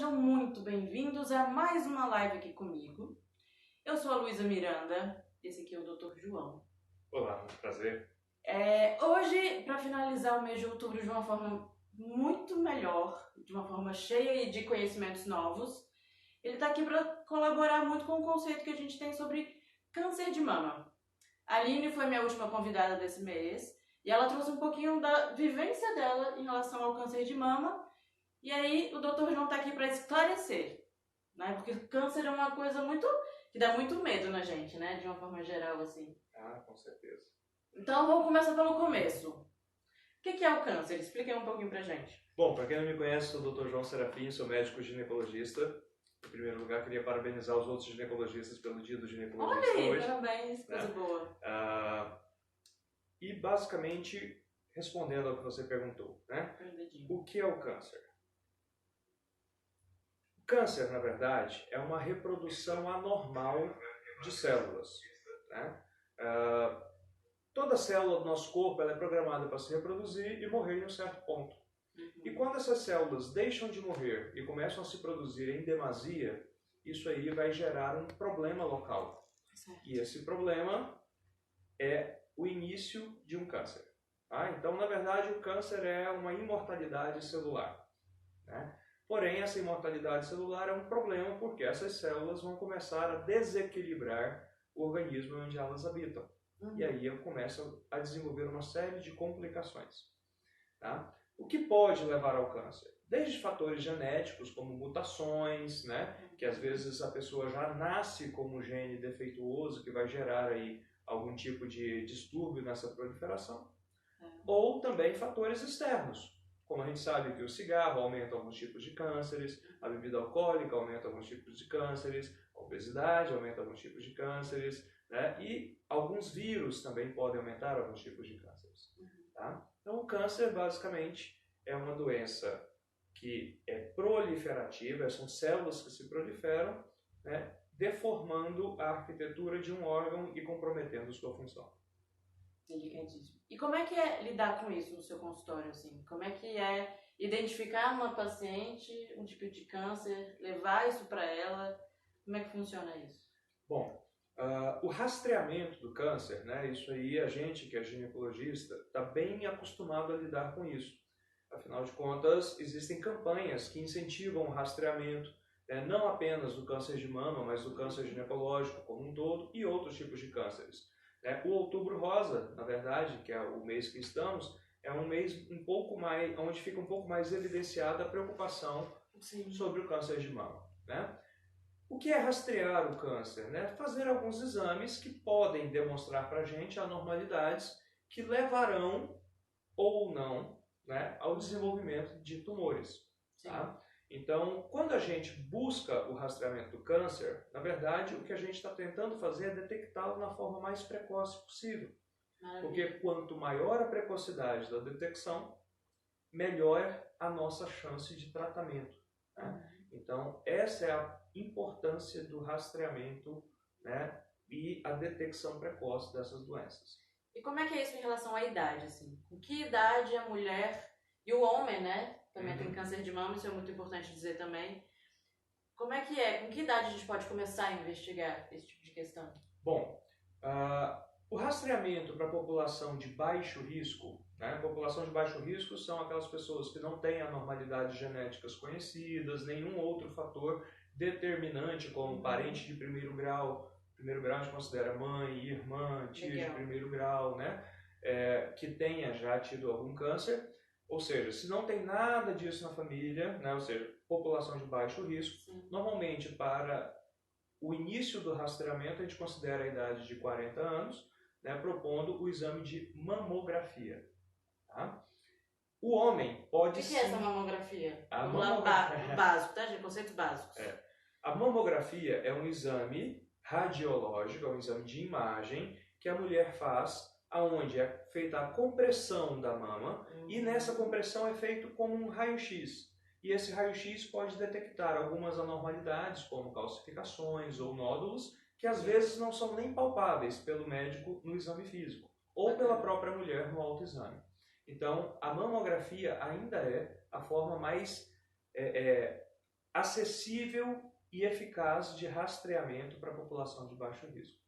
sejam muito bem-vindos a mais uma live aqui comigo. Eu sou a Luísa Miranda, esse aqui é o Dr. João. Olá, muito prazer. Hoje, para finalizar o mês de outubro de uma forma muito melhor, de uma forma cheia de conhecimentos novos, ele está aqui para colaborar muito com o conceito que a gente tem sobre câncer de mama. A Aline foi minha última convidada desse mês e ela trouxe um pouquinho da vivência dela em relação ao câncer de mama. E aí o Dr. João está aqui para esclarecer, né? Porque câncer é uma coisa que dá muito medo na gente, né? De uma forma geral, assim. Ah, com certeza. Então vamos começar pelo começo. O que é o câncer? Explica aí um pouquinho pra gente. Bom, para quem não me conhece, sou o Dr. João Serafim, sou médico ginecologista. Em primeiro lugar, queria parabenizar os outros ginecologistas pelo dia do ginecologista Olha aí, hoje. parabéns, coisa boa. E basicamente, respondendo ao que você perguntou, né? O que é o câncer? O câncer, na verdade, é uma reprodução anormal de células, né? Toda célula do nosso corpo ela é programada para se reproduzir e morrer em um certo ponto. E quando essas células deixam de morrer e começam a se produzir em demasia, isso aí vai gerar um problema local. E esse problema é o início de um câncer. Tá? Então, na verdade, o câncer é uma imortalidade celular, né? Porém, essa imortalidade celular é um problema porque essas células vão começar a desequilibrar o organismo onde elas habitam. E aí começam a desenvolver uma série de complicações. Tá? O que pode levar ao câncer? Desde fatores genéticos, como mutações, né? Que às vezes a pessoa já nasce com um gene defeituoso que vai gerar aí algum tipo de distúrbio nessa proliferação. Ou também fatores externos. Como a gente sabe que o cigarro aumenta alguns tipos de cânceres, a bebida alcoólica aumenta alguns tipos de cânceres, a obesidade aumenta alguns tipos de cânceres, né? E alguns vírus também podem aumentar alguns tipos de cânceres. Tá? Então, o câncer, basicamente, é uma doença que é proliferativa, são células que se proliferam, né? Deformando a arquitetura de um órgão e comprometendo sua função. E como é que é lidar com isso no seu consultório, assim? Como é que é identificar uma paciente, um tipo de câncer, levar isso para ela? Como é que funciona isso? Bom, o rastreamento do câncer, né? Isso aí a gente que é ginecologista está bem acostumado a lidar com isso. Afinal de contas, existem campanhas que incentivam o rastreamento, né? Não apenas do câncer de mama, mas do câncer ginecológico como um todo e outros tipos de cânceres. O Outubro Rosa, na verdade, que é o mês que estamos, é um mês um pouco mais, onde fica um pouco mais evidenciada a preocupação sobre o câncer de mama, né? O que é rastrear o câncer? Né? Fazer alguns exames que podem demonstrar para a gente anormalidades que levarão ou não, né, ao desenvolvimento de tumores. Tá? Então, quando a gente busca o rastreamento do câncer, na verdade, o que a gente está tentando fazer é detectá-lo na forma mais precoce possível. Porque quanto maior a precocidade da detecção, melhor a nossa chance de tratamento. Né? Então, essa é a importância do rastreamento, né, e a detecção precoce dessas doenças. E como é que é isso em relação à idade, assim? Com que idade a mulher e o homem, né, também tem câncer de mama, isso é muito importante dizer também. Como é que é? Com que idade a gente pode começar a investigar esse tipo de questão? Bom, o rastreamento para a população de baixo risco, né? População de baixo risco são aquelas pessoas que não têm anormalidades genéticas conhecidas, nenhum outro fator determinante, como parente de primeiro grau. Primeiro grau a gente considera mãe, irmã, tia de primeiro grau, né? Que tenha já tido algum câncer. Ou seja, se não tem nada disso na família, né? Ou seja, população de baixo risco, normalmente para o início do rastreamento a gente considera a idade de 40 anos, né, propondo o exame de mamografia. Tá? O homem pode sim... O que é essa mamografia? Mamografia... Básico, tá, gente? Conceitos básicos. A mamografia é um exame radiológico, é um exame de imagem que a mulher faz, aonde é feita a compressão da mama e nessa compressão é feito como um raio-x. E esse raio-x pode detectar algumas anormalidades, como calcificações ou nódulos, que às vezes não são nem palpáveis pelo médico no exame físico, ou pela própria mulher no autoexame. Então, a mamografia ainda é a forma mais acessível e eficaz de rastreamento para a população de baixo risco.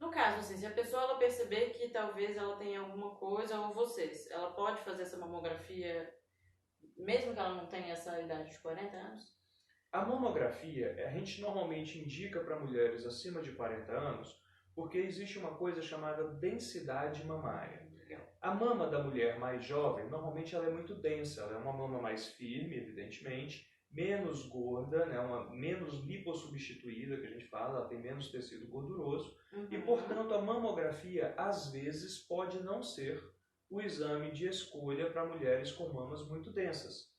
No caso, assim, se a pessoa ela perceber que talvez ela tenha alguma coisa, ou vocês, ela pode fazer essa mamografia mesmo que ela não tenha essa idade de 40 anos? A mamografia, a gente normalmente indica para mulheres acima de 40 anos porque existe uma coisa chamada densidade mamária. A mama da mulher mais jovem, normalmente ela é muito densa, ela é uma mama mais firme, evidentemente, menos gorda, né, menos lipossubstituída, que a gente fala, ela tem menos tecido gorduroso, e portanto a mamografia às vezes pode não ser o exame de escolha para mulheres com mamas muito densas.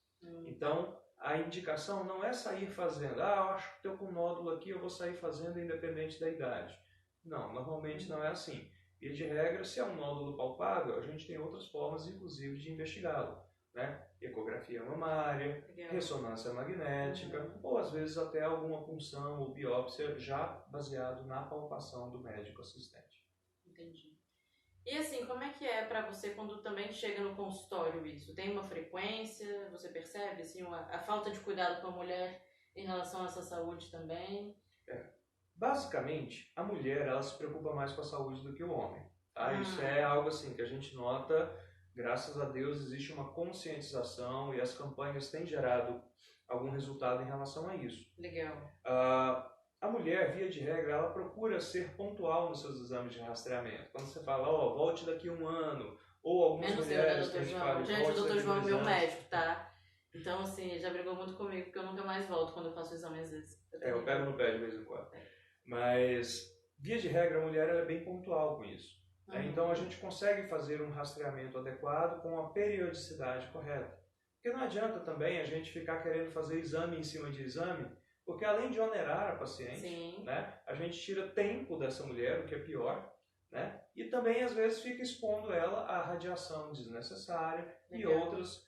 Então, a indicação não é sair fazendo, eu acho que estou com um nódulo aqui, eu vou sair fazendo independente da idade. Não, normalmente não é assim. Via de regra, se é um nódulo palpável, a gente tem outras formas, inclusive, de investigá-lo, né? Ecografia mamária, ressonância magnética, ou às vezes até alguma punção ou biópsia já baseado na palpação do médico assistente. Entendi. E assim, como é que é para você quando também chega no consultório isso? Tem uma frequência? Você percebe assim, a falta de cuidado com a mulher em relação a essa saúde também? Basicamente, a mulher ela se preocupa mais com a saúde do que o homem. Tá? Isso é algo assim que a gente nota, graças a Deus existe uma conscientização e as campanhas têm gerado algum resultado em relação a isso. Legal. A mulher, via de regra, ela procura ser pontual nos seus exames de rastreamento. Quando você fala, volte daqui a um ano, ou algumas menos mulheres eu, que a né, gente fala, gente, o Dr. João é meu anos. médico, tá? Então, assim, já brigou muito comigo, porque eu nunca mais volto quando eu faço o exame às vezes. Eu pego no pé de vez em quando. Mas, via de regra, a mulher ela é bem pontual com isso. Então, a gente consegue fazer um rastreamento adequado com a periodicidade correta. Porque não adianta também a gente ficar querendo fazer exame em cima de exame, porque além de onerar a paciente, né, a gente tira tempo dessa mulher, o que é pior, né, e também às vezes fica expondo ela à radiação desnecessária e outros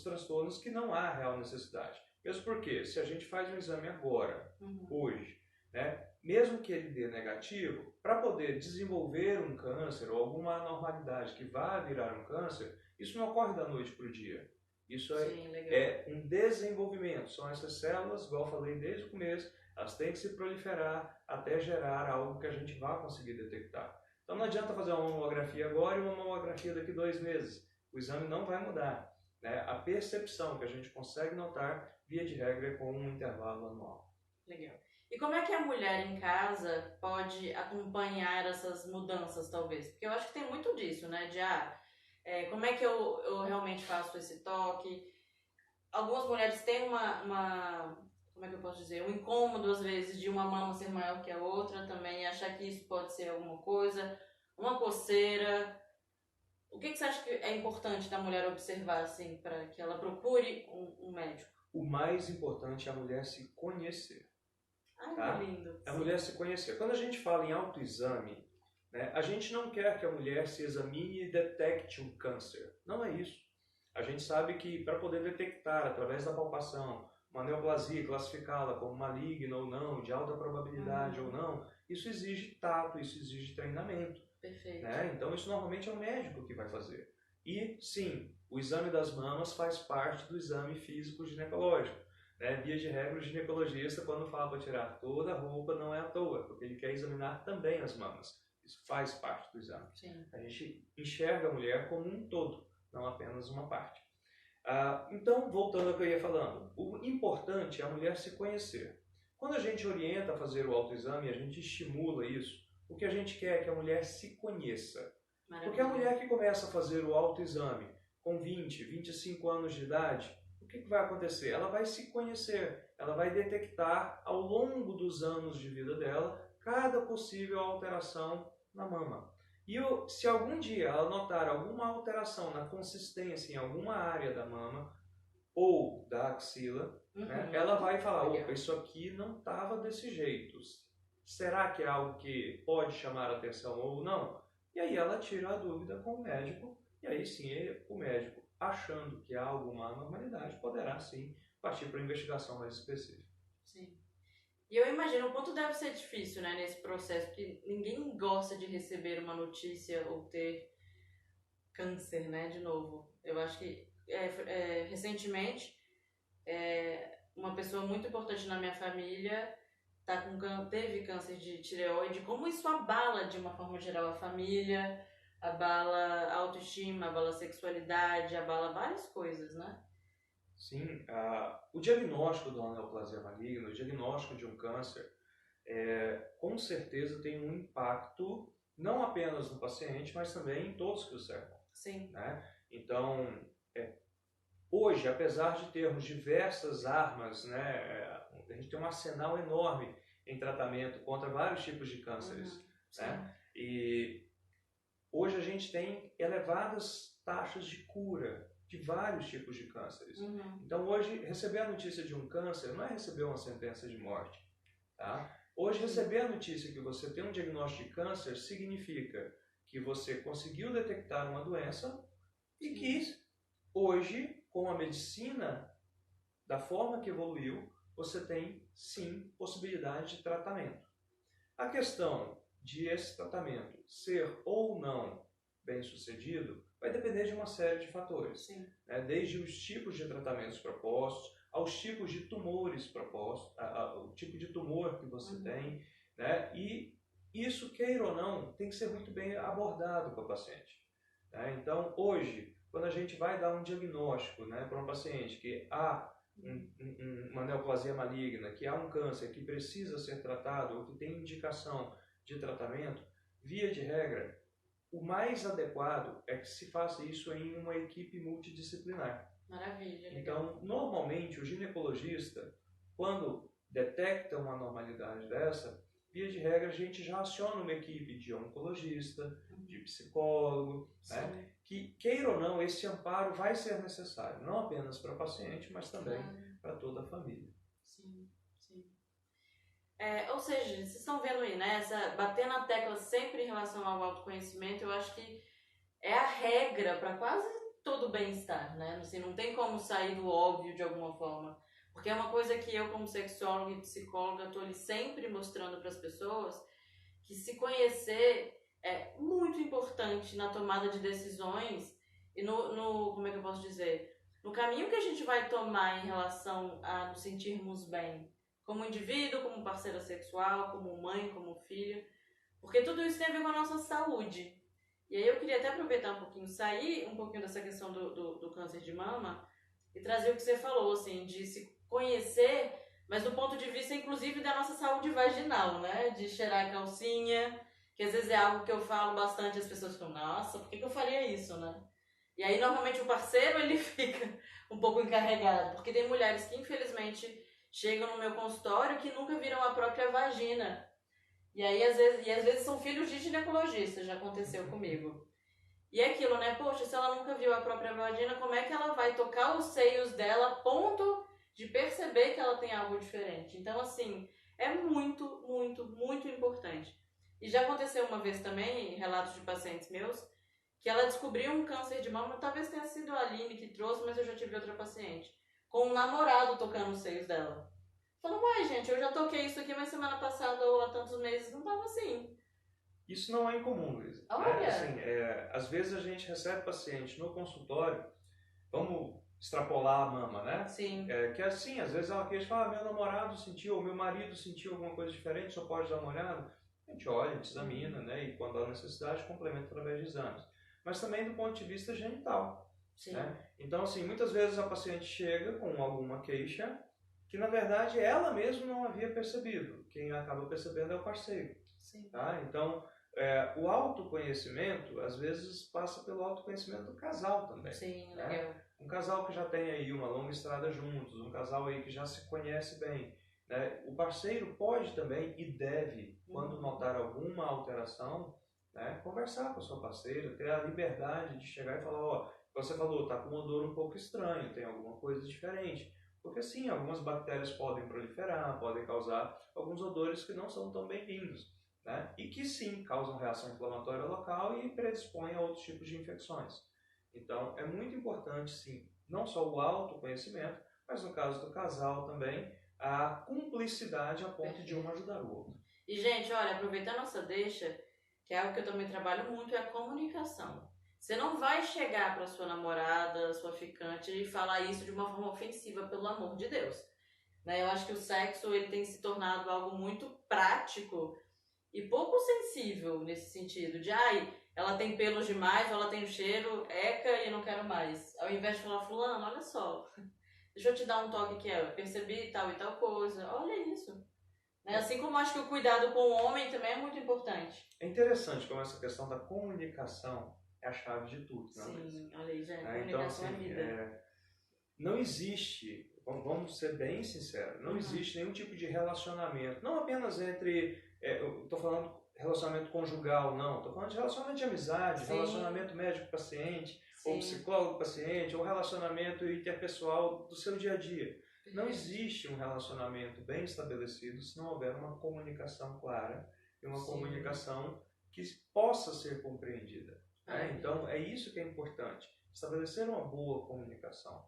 transtornos que não há real necessidade. Mesmo porque, se a gente faz um exame agora, hoje, né, mesmo que ele dê negativo, para poder desenvolver um câncer ou alguma anormalidade que vá virar um câncer, isso não ocorre da noite para o dia. Isso é um desenvolvimento. São essas células, igual eu falei desde o começo, elas têm que se proliferar até gerar algo que a gente vá conseguir detectar. Então não adianta fazer uma mamografia agora e uma mamografia daqui 2 meses. O exame não vai mudar, né? A percepção que a gente consegue notar, via de regra, é com um intervalo anual. Legal. E como é que a mulher em casa pode acompanhar essas mudanças, talvez? Porque eu acho que tem muito disso, né? De, como é que eu realmente faço esse toque? Algumas mulheres têm como é que eu posso dizer? Um incômodo, às vezes, de uma mama ser maior que a outra também, e achar que isso pode ser alguma coisa, uma coceira. O que você acha que é importante da mulher observar, assim, para que ela procure um médico? O mais importante é a mulher se conhecer. Tá? Que lindo. A mulher se conhecer. Quando a gente fala em autoexame, né, a gente não quer que a mulher se examine e detecte um câncer. Não é isso. A gente sabe que para poder detectar, através da palpação, uma neoplasia, classificá-la como maligna ou não, de alta probabilidade ou não, isso exige tato, isso exige treinamento. Perfeito. Né? Então isso normalmente é o médico que vai fazer. E sim, o exame das mamas faz parte do exame físico ginecológico. Né? Via de regra, o ginecologista, quando fala para tirar toda a roupa, não é à toa, porque ele quer examinar também as mamas. Isso faz parte do exame. Sim. A gente enxerga a mulher como um todo, não apenas uma parte. Então, voltando ao que eu ia falando, o importante é a mulher se conhecer. Quando a gente orienta a fazer o autoexame, a gente estimula isso, o que a gente quer é que a mulher se conheça. Maravilha. Porque a mulher que começa a fazer o autoexame com 20, 25 anos de idade, o que vai acontecer? Ela vai se conhecer, ela vai detectar ao longo dos anos de vida dela cada possível alteração na mama. E se algum dia ela notar alguma alteração na consistência em alguma área da mama ou da axila, né, ela vai falar, opa, isso aqui não estava desse jeito. Será que é algo que pode chamar a atenção ou não? E aí ela tira a dúvida com o médico, e aí sim o médico, achando que há alguma anormalidade, poderá sim partir para uma investigação mais específica. Sim. E eu imagino o quanto deve ser difícil, né, nesse processo, porque ninguém gosta de receber uma notícia ou ter câncer, né, de novo. Eu acho que recentemente uma pessoa muito importante na minha família teve câncer de tireoide, como isso abala de uma forma geral a família, abala a autoestima, abala a sexualidade, abala várias coisas, né? Sim, o diagnóstico de uma neoplasia maligna, o diagnóstico de um câncer, com certeza tem um impacto não apenas no paciente, mas também em todos que o cercam. Sim. Né? Então, hoje, apesar de termos diversas armas, né, a gente tem um arsenal enorme em tratamento contra vários tipos de cânceres. Né? E hoje a gente tem elevadas taxas de cura de vários tipos de cânceres. Então hoje, receber a notícia de um câncer não é receber uma sentença de morte. Tá? Hoje, receber a notícia que você tem um diagnóstico de câncer significa que você conseguiu detectar uma doença e que hoje, com a medicina da forma que evoluiu, você tem sim possibilidade de tratamento. A questão de esse tratamento ser ou não bem sucedido vai depender de uma série de fatores, né? Desde os tipos de tratamentos propostos, aos tipos de tumores propostos, o tipo de tumor que você tem, né? E isso, queira ou não, tem que ser muito bem abordado com o paciente. Né? Então, hoje, quando a gente vai dar um diagnóstico, né, para um paciente que há uma neoplasia maligna, que há um câncer que precisa ser tratado ou que tem indicação de tratamento, via de regra, o mais adequado é que se faça isso em uma equipe multidisciplinar. Maravilha. Então, normalmente, o ginecologista, quando detecta uma anormalidade dessa, via de regra, a gente já aciona uma equipe de oncologista, de psicólogo, né? Que, queira ou não, esse amparo vai ser necessário, não apenas para o paciente, mas também para toda a família. Sim, sim. Ou seja, vocês estão vendo aí, né? Bater na tecla sempre em relação ao autoconhecimento, eu acho que é a regra para quase todo bem-estar, né? Assim, não tem como sair do óbvio de alguma forma. Porque é uma coisa que eu, como sexóloga e psicóloga, estou ali sempre mostrando para as pessoas que se conhecer é muito importante na tomada de decisões e como é que eu posso dizer? No caminho que a gente vai tomar em relação a nos sentirmos bem, como indivíduo, como parceira sexual, como mãe, como filha, porque tudo isso tem a ver com a nossa saúde. E aí eu queria até aproveitar um pouquinho, sair um pouquinho dessa questão do câncer de mama e trazer o que você falou, assim, de se conhecer, mas do ponto de vista, inclusive, da nossa saúde vaginal, né? De cheirar a calcinha, que às vezes é algo que eu falo bastante, as pessoas ficam, nossa, por que eu faria isso, né? E aí, normalmente, o parceiro, ele fica um pouco encarregado, porque tem mulheres que, infelizmente, chegam no meu consultório que nunca viram a própria vagina. E aí, às vezes são filhos de ginecologista, já aconteceu comigo. E é aquilo, né? Poxa, se ela nunca viu a própria vagina, como é que ela vai tocar os seios dela a ponto de perceber que ela tem algo diferente? Então, assim, é muito, muito, muito importante. E já aconteceu uma vez também, em relatos de pacientes meus, que ela descobriu um câncer de mama, talvez tenha sido a Aline que trouxe, mas eu já tive outra paciente, com um namorado tocando os seios dela. Falando, uai, gente, eu já toquei isso aqui, mas semana passada ou há tantos meses não tava assim. Isso não é incomum, Luísa. Olha! Né? Assim, às vezes a gente recebe paciente no consultório, vamos extrapolar a mama, né? Sim. Que assim, às vezes ela queixa, fala, meu namorado sentiu, ou meu marido sentiu alguma coisa diferente, só pode dar uma olhada. A gente olha, a gente examina, né? E quando há necessidade, complementa através de exames. Mas também do ponto de vista genital. Sim. Né? Então, assim, muitas vezes a paciente chega com alguma queixa que, na verdade, ela mesma não havia percebido. Quem acaba percebendo é o parceiro. Sim. Tá? Então, o autoconhecimento, às vezes, passa pelo autoconhecimento do casal também. Sim, né? legal. Um casal que já tem aí uma longa estrada juntos, um casal aí que já se conhece bem. Né? O parceiro pode também e deve, quando notar alguma alteração, né, conversar com a sua parceira, ter a liberdade de chegar e falar, ó, você falou, está com um odor um pouco estranho, tem alguma coisa diferente. Porque sim, algumas bactérias podem proliferar, podem causar alguns odores que não são tão bem-vindos. Né? E que sim, causam reação inflamatória local e predispõem a outros tipos de infecções. Então, é muito importante, sim, não só o autoconhecimento, mas no caso do casal também, a cumplicidade a ponto de um ajudar o outro. E, gente, olha, aproveitando essa deixa, que é algo que eu também trabalho muito, é a comunicação. Você não vai chegar para sua namorada, sua ficante e falar isso de uma forma ofensiva, pelo amor de Deus. né? Eu acho que o sexo ele tem se tornado algo muito prático e pouco sensível nesse sentido, de ela tem pelos demais, ou ela tem um cheiro, eca e não quero mais. Ao invés de falar, fulano, olha só, deixa eu te dar um toque que eu percebi tal e tal coisa, olha isso. Né? Assim como acho que o cuidado com o homem também é muito importante. É interessante como essa questão da comunicação é a chave de tudo. Sim, olha aí, gente, comunicação então, assim, é vida. Não existe, vamos ser bem sinceros, não existe nenhum tipo de relacionamento, não apenas entre, eu estou falando relacionamento conjugal, não, estou falando de relacionamento de amizade, relacionamento médico-paciente, ou psicólogo-paciente, ou relacionamento interpessoal do seu dia a dia. Não existe um relacionamento bem estabelecido se não houver uma comunicação clara e uma comunicação que possa ser compreendida. Então, é isso que é importante, estabelecer uma boa comunicação.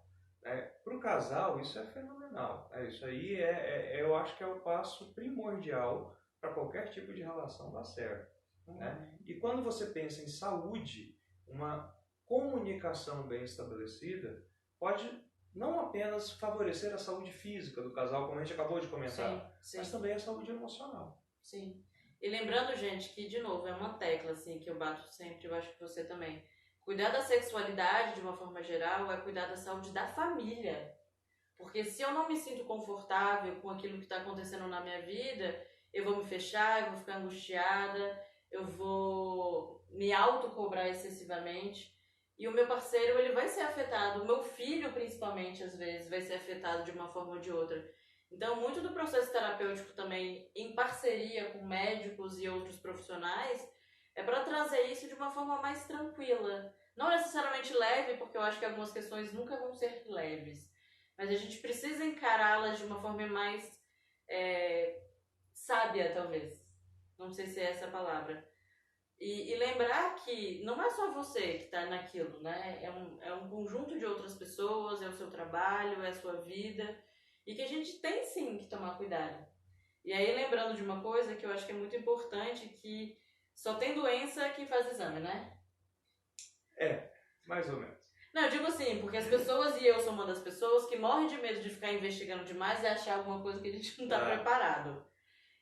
Para o casal, isso é fenomenal. Isso aí eu acho que é o passo primordial para qualquer tipo de relação dar certo. E quando você pensa em saúde, uma comunicação bem estabelecida pode não apenas favorecer a saúde física do casal, como a gente acabou de comentar, mas também a saúde emocional. Sim. E lembrando, gente, que, de novo, é uma tecla assim, que eu bato sempre, eu acho que você também. Cuidar da sexualidade, de uma forma geral, é cuidar da saúde da família. Porque se eu não me sinto confortável com aquilo que está acontecendo na minha vida, eu vou me fechar, eu vou ficar angustiada, eu vou me autocobrar excessivamente. E o meu parceiro, ele vai ser afetado, o meu filho, principalmente, às vezes, vai ser afetado de uma forma ou de outra. Então, muito do processo terapêutico também, em parceria com médicos e outros profissionais, é para trazer isso de uma forma mais tranquila. Não necessariamente leve, porque eu acho que algumas questões nunca vão ser leves. Mas a gente precisa encará-las de uma forma mais sábia, talvez. Não sei se é essa a palavra. E lembrar que não é só você que está naquilo, né? É um conjunto de outras pessoas, é o seu trabalho, é a sua vida. E que a gente tem sim que tomar cuidado. E aí, lembrando de uma coisa que eu acho que é muito importante, que só tem doença que faz exame, né? Mais ou menos. Não, eu digo assim, porque as pessoas, e eu sou uma das pessoas, que morre de medo de ficar investigando demais e achar alguma coisa que a gente não está preparado.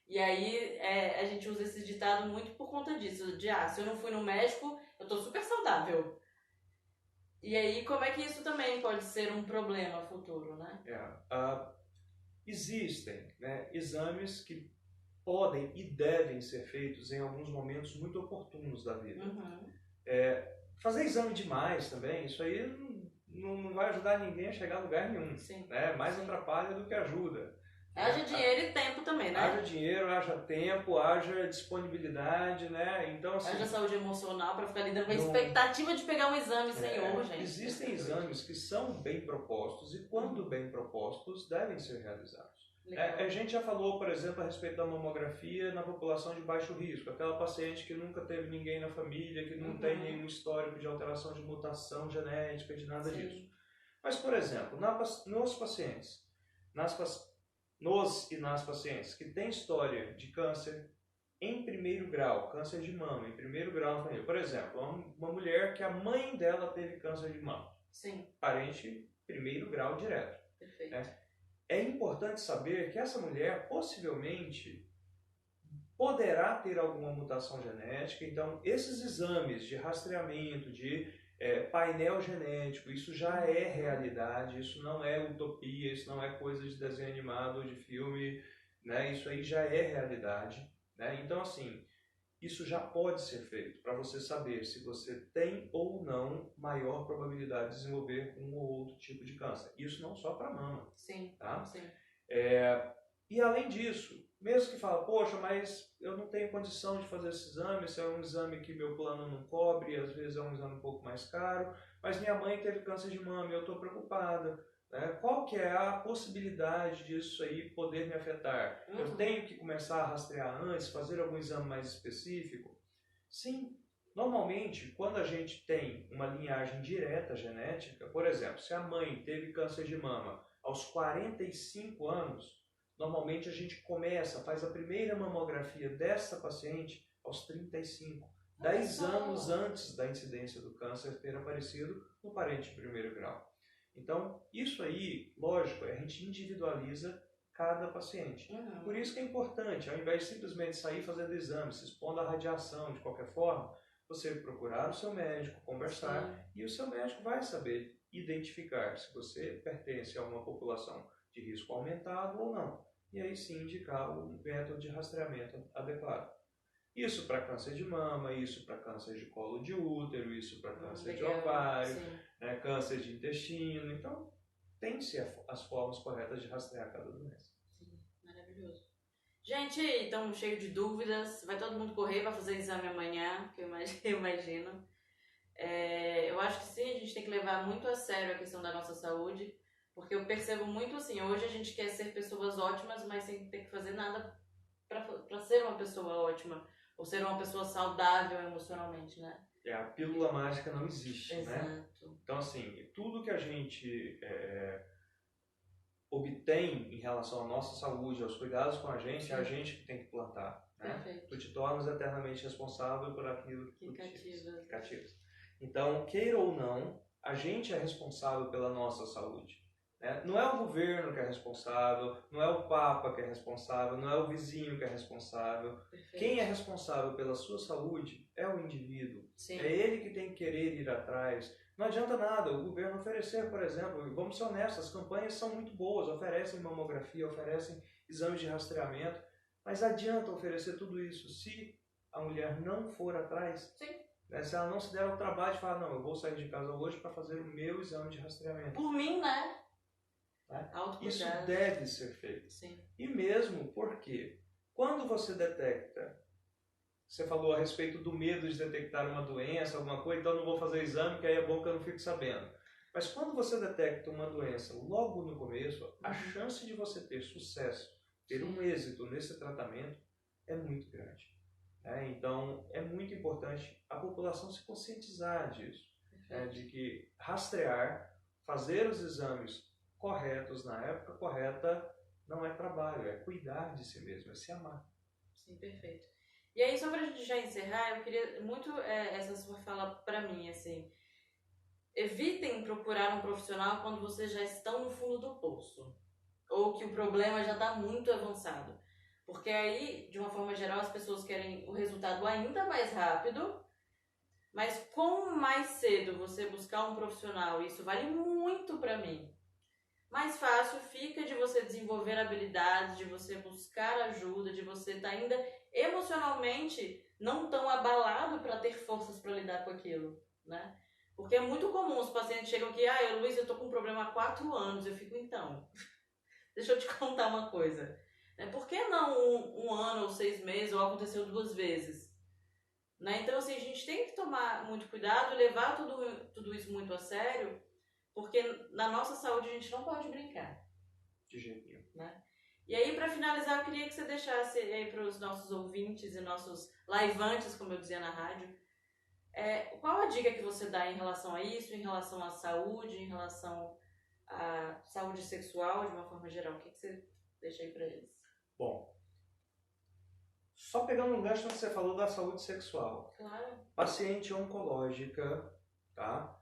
E aí a gente usa esse ditado muito por conta disso, de se eu não fui no médico, eu tô super saudável. E aí, como é que isso também pode ser um problema futuro, né? Existem exames que podem e devem ser feitos em alguns momentos muito oportunos da vida. Fazer exame demais também, isso aí não vai ajudar ninguém a chegar a lugar nenhum. Mais atrapalha do que ajuda. Haja dinheiro e tempo também, né? Haja dinheiro, haja tempo, haja disponibilidade, né? Então, assim, haja saúde emocional para ficar lidando com a expectativa de pegar um exame, senhor, gente. Existem exames que são bem propostos e, quando bem propostos, devem ser realizados. A gente já falou, por exemplo, a respeito da mamografia na população de baixo risco. Aquela paciente que nunca teve ninguém na família, que não tem nenhum histórico de alteração de mutação genética, de nada disso. Mas, por exemplo, nos pacientes, nos e nas pacientes que têm história de câncer em primeiro grau, câncer de mama, em primeiro grau na família. Por exemplo, uma mulher que a mãe dela teve câncer de mama. Parente, primeiro grau direto. Perfeito. É importante saber que essa mulher possivelmente poderá ter alguma mutação genética. Então, esses exames de rastreamento, de painel genético, isso já é realidade, isso não é utopia, isso não é coisa de desenho animado ou de filme, né? Isso aí já é realidade, né? Então, assim, isso já pode ser feito para você saber se você tem ou não maior probabilidade de desenvolver um ou outro tipo de câncer. Isso não só para mama. Tá? E além disso, mesmo que fala, poxa, mas eu não tenho condição de fazer esse exame, esse é um exame que meu plano não cobre, às vezes é um exame um pouco mais caro, mas minha mãe teve câncer de mama e eu estou preocupada. Qual que é a possibilidade disso aí poder me afetar? Eu tenho que começar a rastrear antes, fazer algum exame mais específico? Sim, normalmente quando a gente tem uma linhagem direta genética, por exemplo, se a mãe teve câncer de mama aos 45 anos, normalmente a gente faz a primeira mamografia dessa paciente aos 35, 10 anos antes da incidência do câncer ter aparecido no parente de primeiro grau. Então, isso aí, lógico, a gente individualiza cada paciente. Por isso que é importante, ao invés de simplesmente sair fazendo exame, se expondo à radiação de qualquer forma, você procurar o seu médico, conversar, e o seu médico vai saber identificar se você pertence a uma população de risco aumentado ou não. E aí sim indicar o método de rastreamento adequado. Isso para câncer de mama, isso para câncer de colo de útero, isso para câncer de ovário, né, câncer de intestino. Então, tem-se as formas corretas de rastrear cada doença. Sim, maravilhoso. Gente, estamos cheios de dúvidas. Vai todo mundo correr para fazer exame amanhã, que eu imagino. Eu acho que sim, a gente tem que levar muito a sério a questão da nossa saúde, porque eu percebo muito assim, hoje a gente quer ser pessoas ótimas, mas sem ter que fazer nada para ser uma pessoa ótima, ou ser uma pessoa saudável emocionalmente, né? A pílula mágica não existe, Exato. né? Então, assim, tudo que a gente obtém em relação à nossa saúde, aos cuidados com a gente, é a gente que tem que plantar, né? Perfeito. Tu te tornas eternamente responsável por aquilo que cativas. Então, queira ou não, a gente é responsável pela nossa saúde. Não é o governo que é responsável, não é o Papa que é responsável, não é o vizinho que é responsável. Perfeito. Quem é responsável pela sua saúde é o indivíduo. Sim. É ele que tem que querer ir atrás. Não adianta nada o governo oferecer, por exemplo, vamos ser honestos, as campanhas são muito boas, oferecem mamografia, oferecem exames de rastreamento, mas adianta oferecer tudo isso se a mulher não for atrás? Sim. Se ela não se der o trabalho de falar, não, eu vou sair de casa hoje para fazer o meu exame de rastreamento. Por mim, né? Isso deve ser feito. Sim. E mesmo porque, quando você detecta, você falou a respeito do medo de detectar uma doença, alguma coisa, então não vou fazer exame, que aí é bom que eu não fique sabendo. Mas quando você detecta uma doença logo no começo, a chance de você ter sucesso, ter um êxito nesse tratamento é muito grande. Então, é muito importante a população se conscientizar disso, de que rastrear, fazer os exames corretos na época correta não é trabalho, é cuidar de si mesmo, é se amar. Sim, perfeito. E aí, só pra gente já encerrar, eu queria muito essa sua fala pra mim, assim, evitem procurar um profissional quando vocês já estão no fundo do poço, ou que o problema já está muito avançado. Porque aí, de uma forma geral, as pessoas querem o resultado ainda mais rápido, mas como mais cedo você buscar um profissional, isso vale muito para mim, mais fácil fica de você desenvolver habilidades, de você buscar ajuda, de você estar ainda emocionalmente não tão abalado para ter forças para lidar com aquilo, né? Porque é muito comum os pacientes chegam aqui, Luiz, eu tô com um problema há 4 anos, eu fico, então, deixa eu te contar uma coisa. Por que não um ano ou 6 meses, ou aconteceu 2 vezes? Né? Então, assim, a gente tem que tomar muito cuidado e levar tudo isso muito a sério, porque na nossa saúde a gente não pode brincar. De jeito nenhum. Né? E aí, para finalizar, eu queria que você deixasse aí para os nossos ouvintes e nossos livantes, como eu dizia na rádio, qual a dica que você dá em relação a isso, em relação à saúde, em relação à saúde sexual, de uma forma geral? O que você deixa aí para eles? Bom, só pegando um gancho que você falou da saúde sexual. Claro. Paciente oncológica, tá?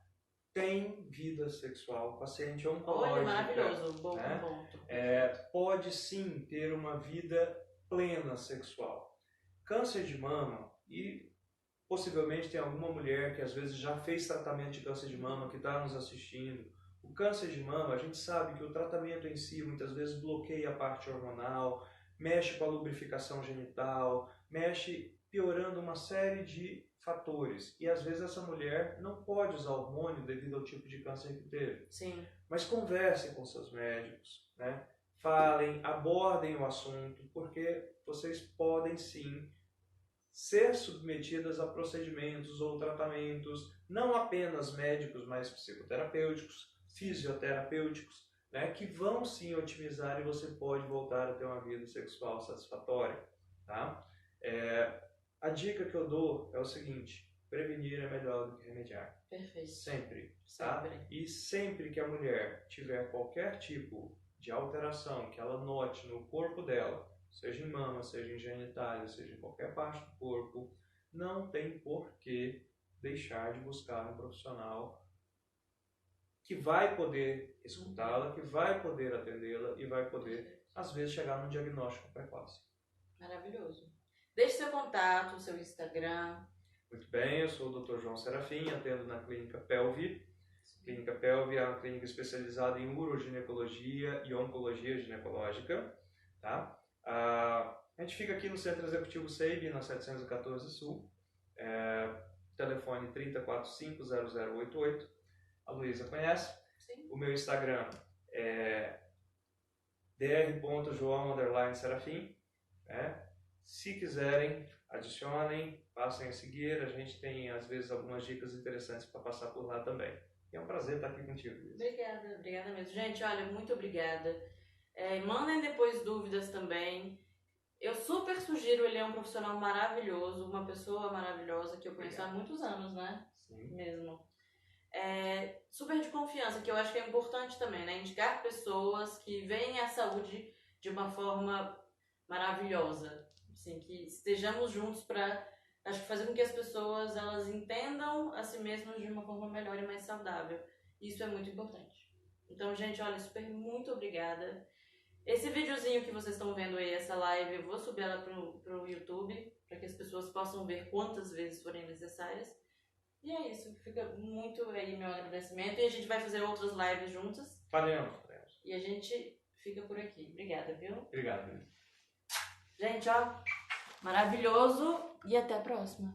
Tem vida sexual. Paciente oncológica. Olha, maravilhoso. Bom ponto. Pode sim ter uma vida plena sexual. Câncer de mama, e possivelmente tem alguma mulher que às vezes já fez tratamento de câncer de mama que está nos assistindo. O câncer de mama, a gente sabe que o tratamento em si muitas vezes bloqueia a parte hormonal, mexe com a lubrificação genital, mexe piorando uma série de fatores. E às vezes essa mulher não pode usar hormônio devido ao tipo de câncer que teve. Sim. Mas conversem com seus médicos, né? Falem, abordem o assunto, porque vocês podem sim ser submetidas a procedimentos ou tratamentos, não apenas médicos, mas psicoterapêuticos, fisioterapêuticos, né, que vão sim otimizar e você pode voltar a ter uma vida sexual satisfatória. Tá? A dica que eu dou é o seguinte: prevenir é melhor do que remediar. Perfeito. Sempre. Tá? E sempre que a mulher tiver qualquer tipo de alteração que ela note no corpo dela, seja em mama, seja em genitália, seja em qualquer parte do corpo, não tem por que deixar de buscar um profissional que vai poder escutá-la, que vai poder atendê-la e vai poder às vezes, chegar num diagnóstico precoce. Maravilhoso. Deixe seu contato, seu Instagram. Muito bem, eu sou o Dr. João Serafim, atendo na Clínica Pelvi. Clínica Pelvi é uma clínica especializada em uroginecologia e oncologia ginecológica. Tá? A gente fica aqui no Centro Executivo SEIB, na 714 Sul. Telefone 3045-0088. A Luísa conhece. Sim. O meu Instagram é dr.joão_serafim. Se quiserem, adicionem, passem a seguir. A gente tem, às vezes, algumas dicas interessantes para passar por lá também. E é um prazer estar aqui contigo, Luísa. Obrigada mesmo. Gente, olha, muito obrigada. Mandem depois dúvidas também. Eu super sugiro, ele é um profissional maravilhoso, uma pessoa maravilhosa que eu conheço há muitos anos, né? Sim. Mesmo. Super de confiança, que eu acho que é importante também, né? Indicar pessoas que veem a saúde de uma forma maravilhosa. Assim, que estejamos juntos para, acho que fazer com que as pessoas elas entendam a si mesmas de uma forma melhor e mais saudável. Isso é muito importante. Então, gente, olha, super muito obrigada. Esse videozinho que vocês estão vendo aí, essa live, eu vou subir ela pro YouTube, para que as pessoas possam ver quantas vezes forem necessárias. E é isso, fica muito aí meu agradecimento. E a gente vai fazer outras lives juntas. Faremos. E a gente fica por aqui. Obrigada, viu? Obrigado. Gente, ó, maravilhoso e até a próxima.